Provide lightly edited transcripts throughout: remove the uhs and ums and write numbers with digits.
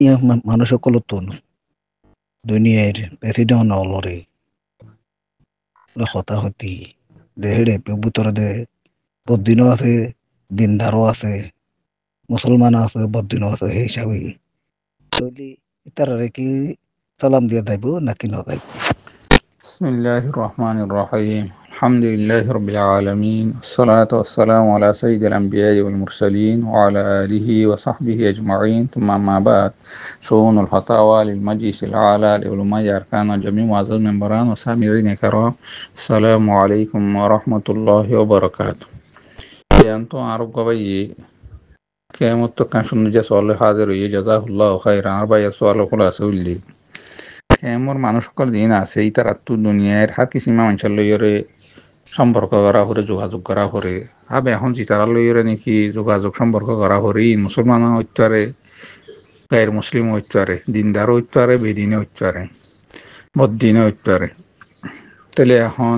ইয়া মানুষ সকলতো দুনিয়ার প্রেসিডেন্ট অলরে হতা হতি দেহেড়ে ভিতরে দে বদিনও আছে দিনদারও আছে মুসলমান আছে বদিনও আছে সেই হিসাবে তৈলি ইতারারে কি সালাম দিয়ে যাইব নাকি না যাইব? بسم الله الرحمن الرحيم الحمد لله رب العالمين الصلاة والسلام على سيد الأنبياء والمرسلين وعلى آله وصحبه أجمعين ثم ما بعد شؤون الفتاوى للمجلس الأعلى لعلماء أركان جميع معزز المنبران وسامعين الكرام السلام عليكم ورحمة الله وبركاته. أنتم عرب قبي كم كان شنو سؤال حاضر جزاه الله خيرا أربع سؤال خلاص لي এমন মানুষ সকল দিন আছে এই তারা তো দুনিয়ার হাত কিসিমা মানুষের লইরে সম্পর্ক করা হরে যোগাযোগ করা হরে আবে এখন চিতারা লইরে নাকি যোগাযোগ সম্পর্ক করা হরে মুসলমান হইতারে গায়ের মুসলিম হইতারে দিনদার হইতারে বেদিনে হইতারে বদিনে হইতারে তাহলে এখন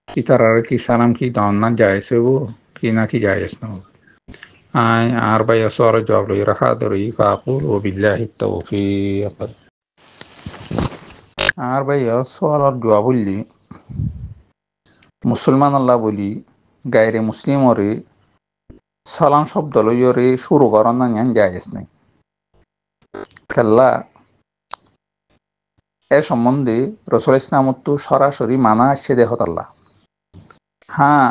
ইতারার কি সালাম কি দন্না যায়ছে কি না কি যায়স না আয় আর ভাই আসর জবাব লই রাখা ধরি ফাকুল ও বিল্লাহি তাওফিক। আর ভাই সওয়ালের জবাব বললি মুসলমান আল্লাহ বলি গায়রে মুসলিম ওরে সালাম শব্দ লইরে শুরু করার না জ্ঞান জায়েজ নাই খেলা এ সম্বন্ধে রসুল ইসলামত তো সরাসরি মানা আসছে দেহত আল্লাহ। হ্যাঁ,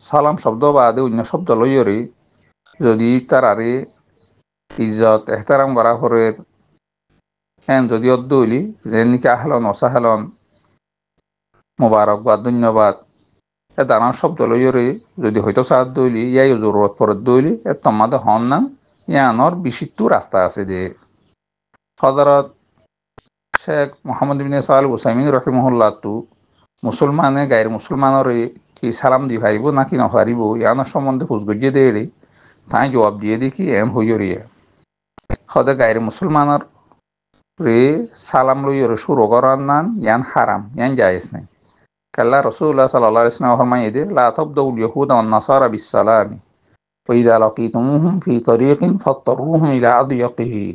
সালাম শব্দ বাদে অন্য শব্দ লইরে যদি তারারে ইজ্জত এহতারাম করা হরে হ্যাঁ যদি অদ্দ হইলি যে নাকি আহলন অসাহলন মোবারকবাদ ধন্যবাদ এ দানার শব্দ লইরে যদি হয়তো সাহায্য দইলি ইয়াই জরুরত পরে দইলি এ তোমাদে হন না ইয়ানোর বিচিত্র রাস্তা আছে যে হযরত শেখ মোহাম্মদ ইবনে সালেহ উসাইমিন রহিমাহুল্লাহ তু মুসলমানে গায়ের মুসলমানের কি সালাম দি পারিব নাকি না পারিব ইয়ানোর সম্বন্ধে হুজগজিয়ে দেড়ে তাই জবাব দিয়ে দেখি এম হইরিয়া হদে গায়ের মুসলমানের রে সালাম লইরে শুরু করার নান ইয়ান হারাম ইয়ান জায়েজ নাই। কাল্লা রাসূলুল্লাহ সাল্লাল্লাহু আলাইহি ওয়াসাল্লাম ফরমায়ে দে লা তাবদাউল ইয়াহুদা ওয়ান নাসারা বিসসালামি ওয়া ইযা লাকিতুমুহুম ফি তরিকিন ফাত্তারুহুম ইলা আদিয়াকিহি।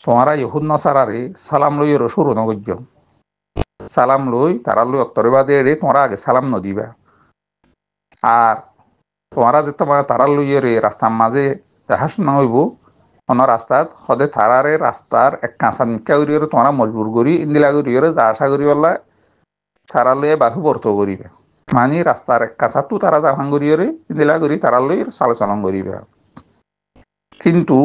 তোমরা ইহুদ নাসারারে সালাম লইরে শুরু নগজ্য সালাম লই তারা লই অক্তরে বাদে রে তোমরা আগে সালাম নদিবা আর তোমরা যে তোমার তারা লইরে রাস্তার মাঝে দেখাশ না হইব অন্য রাস্তাত সদে তারারে রাস্তার এক কাঁচা নিকা করিয়ে তোমরা মজবুর করি ইন্দিলা করিয়ে যা আশা করি বললা তারা লইয়ে বাহু বর্ত করিবে মানে রাস্তার এক কাঁচাতো তারা জাহান করিয়ে ইন্দিলা করি তারা লই চালচলন করিবে। কিন্তু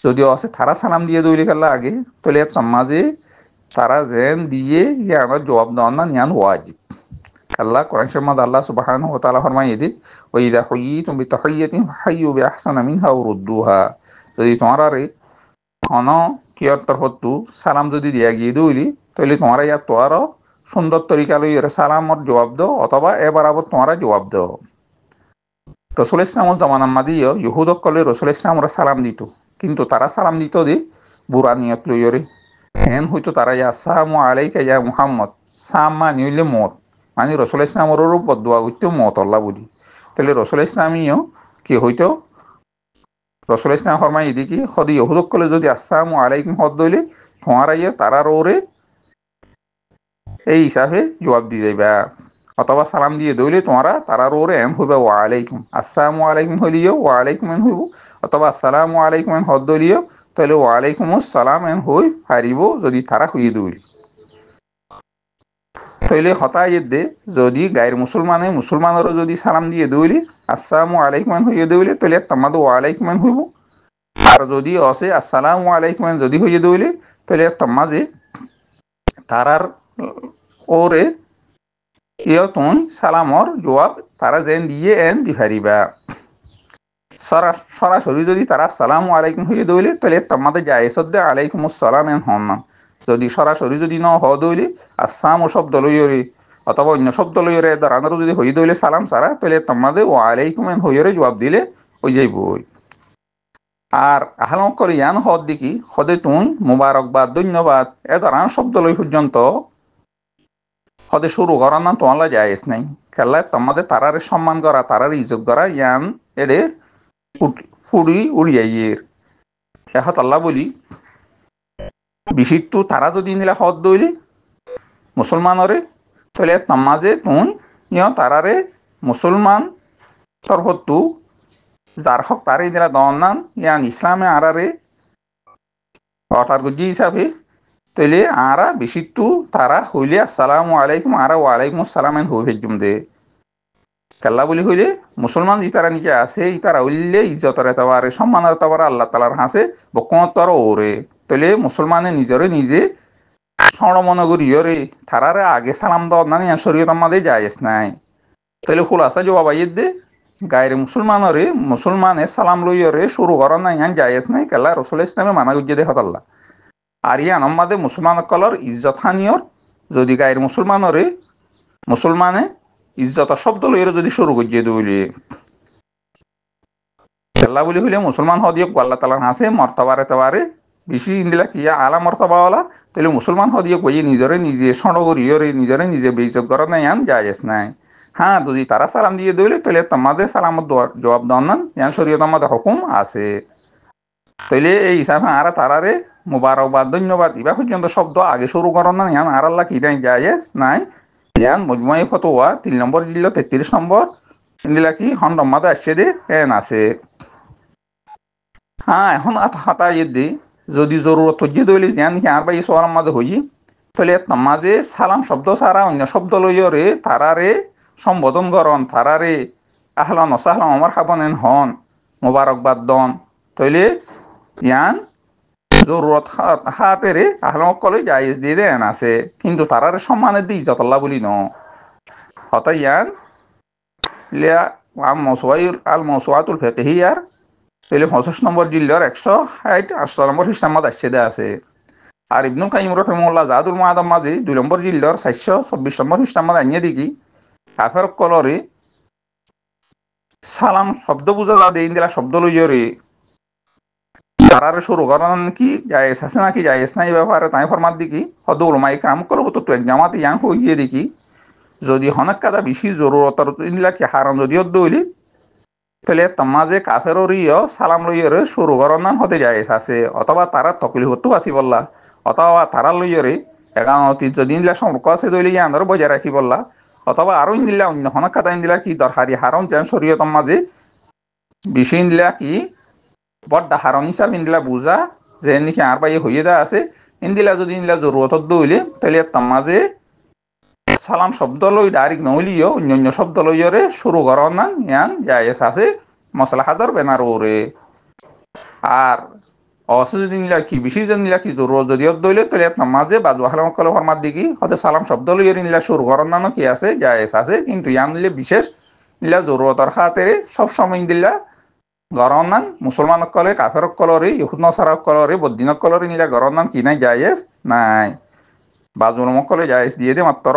যদিও আছে তারা সালাম দিয়ে দৌড়ি খেলা আগে তাহলে মাঝে তারা যেন দিয়ে ইয়ানোর জবাব দেওয়ার না ইয়ান ওয়াজিব। আল্লাহ কোরআন শরীফে আল্লাহ সুবহানাহু ওয়া তাআলা ফরমায় দে ওয়া ইযা হুয়িতুম বিতাহিয়্যাতিন ফাহাইয়্যু বিআহসানা মিনহা আও রুদ্দুহা। যদি তোমরা রে কোন কিয়র তরফতু সালাম যদি দিয়া গিয়ে দৌড়ি তাহলে তোমরা ইয়ার তোয়ারও সুন্দর তরিকা লই সালামর জবাব দাও অথবা এবার আবার তোমরা জবাব দাও। রসুল ইসলামর জামানার মাদিও ইহুদক কলে রসুল ইসলামরা সালাম দিত কিন্তু তারা সালাম দিত দি বুড়া নিয়ত লইরে হেন হইতো তারা ইয়া আসসালামু আলাইকা ইয়া মুহাম্মদ সাম মানি হইলে মত মানে রসুল ইসলামরও বদুয়া হইতো মত আল্লাহ বলি তাহলে রসুল ইসলামীও কি হইতো রসুল ইসলাম ফরমাই এদিকে সদি ইহুদক কলে যদি আসসালামু আলাইকুম হদ দইলে তোমারা ইয়ে তারার ওরে এই হিসাবে জবাব দিয়ে যাইবা অথবা সালাম দিয়ে দইলে তোমরা তারার ওরে এম হইবা ওয়া আলাইকুম আসসালামু আলাইকুম হইলিও ওয়া আলাইকুম এন হইব অথবা আসসালামু আলাইকুম এন হদ দইলিও তাহলে ওয়া আলাইকুম আসসালাম এন হই হারিব যদি তারা হইয়ে দইল। তাহলে হতায় দে যদি গায়ের মুসলমানে মুসলমানেরও যদি সালাম দিয়ে দইলে আসসালামু আলাইকুম এন হইয়ে দইলে তাহলে তোমাদের ওয়া আলাইকুম এন হইব আর যদি অসে আসসালামু আলাইকুম এন যদি হইয়ে দইলে তাহলে তোমাজে তারার ওরে ইয় তুই সালামর জবাব তারা যেন দিয়ে এন দি পারিবা। সরাসরি যদি তারা সালামু আলাইকুম হইয়ে দইলে তাহলে তোমাদের জায়েজদে আলাইকুম আসসালাম এন হন না। যদি সরাসরি যদি ন হ দইলে আসসালাম শব্দ লইরে অথবা অন্য শব্দ লইরে দাঁড়ানোর যদি হইয়ে দইলে সালাম সারা তাহলে তোমাদের ওয়া আলাইকুম এন হইয়ে জবাব দিলে ওই যাইব। আর আহলম করে ইয়ান হদ দেখি হদে তুই মুবারকবাদ ধন্যবাদ এ দাঁড়ানোর শব্দ লই পর্যন্ত হদে শুরু করা না তোমার জায়েজ নাই। খেলায় তোমাদের তারারে সম্মান করা তারার ইজ্জত করা ইয়ান এরে ফুড়ি উড়িয়াইয়ের এহত আল্লাহ বলি বিশিট্টু তারা যদি ইন্দিলা হদ দইলি মুসলমানরে তাহলে তামাজে তুন তারারে মুসলমান তরফতু যার হক তারে ইন্দিলা দনান ইয়ান ইসলামে আরারে অটার গুজি হিসাবে তাহলে আরা বিশিট্টু তারা হইলে আসসালামু আলাইকুম আরা ওয়ালাইকুম আসসালাম হই ভেজুম দে কাল্লা বলি হইলে মুসলমান ইতারা নিকে আছে ইতারা উল্লে ইজ্জতর এতবারে সম্মানের এতবারে আল্লাহ তালার হাসে বকতর ওরে তাহলে মুসলমানে নিজরে নিজে স্বর্ণমনগরীয়রে তারারে আগে সালাম দেওয়ার না শরীয়ত আমাদের জায়েজ নাই তাহলে খুলাসা জবাব আইয়ের দে গায়ের মুসলমানরে মুসলমানে সালাম লইয়রে শুরু করার নাই ইয়ান জায়েজ নাই কাল্লা রসুল ইসলামে মানা গুজ্জে দে হতাল্লা আর ইয়ান আমাদের মুসলমান কলর ইজ্জত হানিয়র যদি গায়ের মুসলমানে ইজ্জত শব্দ লইরে যদি শুরু গুজ্জে দইলে কাল্লা বলি হইলে মুসলমান হদিয়ক আল্লাহ তালার হাসে মর্তবারে তবারে বেশি ইন্দিলা কিয়া আলা মর্তবাওয়ালা তাহলে মুসলমান হদিয়ে কইয়ে নিজরে নিজে সড়গরিয়রে নিজরে নিজে বেইজ্জত করা নাই আন জায়েজ নাই হ্যাঁ যদি তারা সালাম দিয়ে দইলে তাহলে তোমাদের সালামত জবাব দেওয়ান না ইয়ান শরীয়ত আমাদের হুকুম আছে তাহলে এই হিসাবে আরা তারারে মুবারকবাদ ধন্যবাদ ইবা পর্যন্ত শব্দ আগে শুরু করার না ইয়ান আর আল্লাহ কি দেয় জায়েজ নাই ইয়ান মজমুই ফতোয়া 3 নম্বর জিল্ল 33 নম্বর ইন্দিলা কি হন রম্মাদে আসছে দে এন আছে হ্যাঁ এখন হাতা ইয়ে দি যদি জরুরত হজ্জি দইলে যেন কি আর বাই সোয়ার মাঝে হই তাহলে মাঝে সালাম শব্দ ছাড়া অন্য শব্দ লইরে তারারে সম্বোধন করন তারারে আহলান সাহলাম আমার খাবনেন হন মোবারকবাদ দন তাইলে ইয়ান জরুরত হাতেরে আহলাম কলে জায়েজ দিয়ে দেন আছে কিন্তু তারারে সম্মানের দিই যতল্লা বলি ন হতা ইয়ান লিয়া আল মৌসুয়াতুল ফিকহিয়ার তাহলে 65 নম্বর জিল্লার 160 নম্বর খ্রিস্টান আসছে দে আছে আর ইবনুল কাইয়িম রাহিমাহুল্লাহ জাদুল মুআদাম মাঝে 2 নম্বর জিল্লার 424 নম্বর খ্রিস্টান আনিয়ে দেখি কাফের কলরে সালাম শব্দ বুঝা যা দেই দিলা শব্দ লইরে তারার শুরু করান কি জায়েজ আছে নাকি জায়েজ নাই ব্যাপারে তাই ফরমাত দেখি হদ উলামায়ে কাম করব তো এক জামাতে ইয়াং হইয়ে দেখি যদি হনক কাদা বেশি জরুরতর ইনলা কি হারাম যদি দইলি তাহলে তামাজে কাফেররিও সালাম লইরে শুরু করনান হতে জায়েজ আছে অথবা তারা তকলিফ হতো আসি বললা অথবা তারা লইরে এগামতি যদি ইনলা সম্পর্ক আছে দইলি ইয়ানর বজায় রাখি বললা অথবা আরো ইনদিলা অন্য হনক কাদা ইনদিলা কি দরকারি হারাম যেন শরীয়ত মাঝে বেশি ইনদিলা কি বড় হারাম হিসাব ইনদিলা বুঝা যে নাকি আর বাই হইয়ে দা আছে ইনদিলা যদি ইনদিলা জরুরত দইলে তাহলে তামাজে সালাম শব্দ লই ডাইরেক্ট নইলিও অন্য শব্দ লইরে শুরু করার না ইয়ান জায়েজ আছে মাসলাহাতর বেনার ওরে আর অসুবিধা নিলা কি বেশি জন নিলা কি জরুরত যদি দইলে তাহলে নামাজে বাজু হালাম কলে ফরমাত দিকি হতে সালাম শব্দ লইরে নিলা শুরু করার না কি আছে জায়েজ আছে কিন্তু ইয়ান নিলে বিশেষ নিলা জরুরতর খাতিরে সব সময় দিলা গরনান মুসলমান কলে কাফের কলরে ইহুদ নসারা কলরে বদ্দিন কলরে নিলা গরনান কি নাই জায়েজ নাই বাজুর মকলে জায়েজ দিয়ে দে মাত্র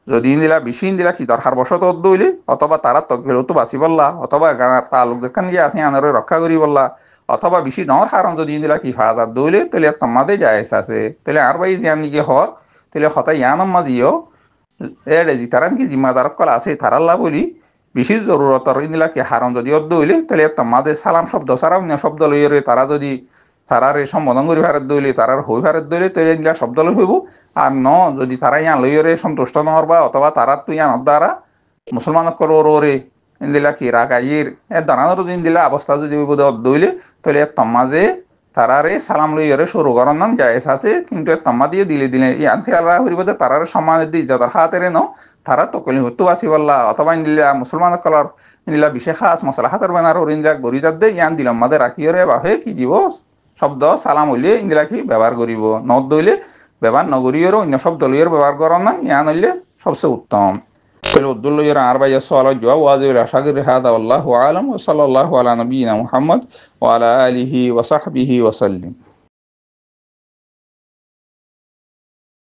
যদি ইন্দিলা বেশি ইন্দিলা কি দরকার বসত দইলে অথবা তারা তকবিরতো বাঁচি বললা অথবা তালুক দেখান গিয়ে আসি আনারে রক্ষা করি বললা অথবা বেশি নর হারাম যদি ইন্দিলা কি ফাজাত দইলে তাহলে তোমাদের জায়েজ আছে তাহলে আর বাই জিয়ান নিকে হর তাহলে হতা ইয়ান মাজিও এড়ে জি তারা কি জিম্মাদার কল আছে তারাল্লা বলি বেশি জরুরতর ইন্দিলা কি হারাম যদি দইলে তাহলে তোমাদের সালাম শব্দ ছাড়া অন্য শব্দ লইরে তারা যদি তারারে সম্বোধন করি ভারত দইলে তারার হই ভারত দইলে তাহলে ইন্দিলা শব্দ লই হইব আর ন যদি তারা ইয়ান লইরে সন্তুষ্ট নহর বা অথবা তারা তুই ইয়ান দ্বারা মুসলমান কলরে ইন্দিলা কি রাগাইর দানানোর ইন্দিলা অবস্থা যদি দইলে তাহলে তমাজে তারারে সালাম লইরে শুরু করার নাম জায়েজ আছে কিন্তু তম্মা দিয়ে দিলে ইয়ান খেয়াল করিব যে তারারে সম্মানের দি যাদের হাতেরে ন তারা তকলি হতো আসি বললা অথবা ইন্দিলা মুসলমান কলর ইন্দিলা বিশেষ খাস মশলা হাতের বেনার ইন্দিলা গরি যাত দে ইয়ান দিলাম মাদের রাখিয়রে বাহে কি দিব শব্দ সালাম হইলে ইন্দিলা কি ব্যবহার করিব নদ দইলে ব্যবহার নগরীয়র অন্য শব্দ লইয়ের ব্যবহার করার না ইয়ান হইলে সবচেয়ে উত্তম উদ্দুল লইয়ের আর বাইয়া সওয়াল জবাব ওয়াজিব আশাগির হাদা আল্লাহু আলাম ওয়া সাল্লাল্লাহু আলা নবিয়িনা মুহাম্মদ ওয়া আলা আলিহি ওয়া সাহবিহি ওয়া সাল্লাম।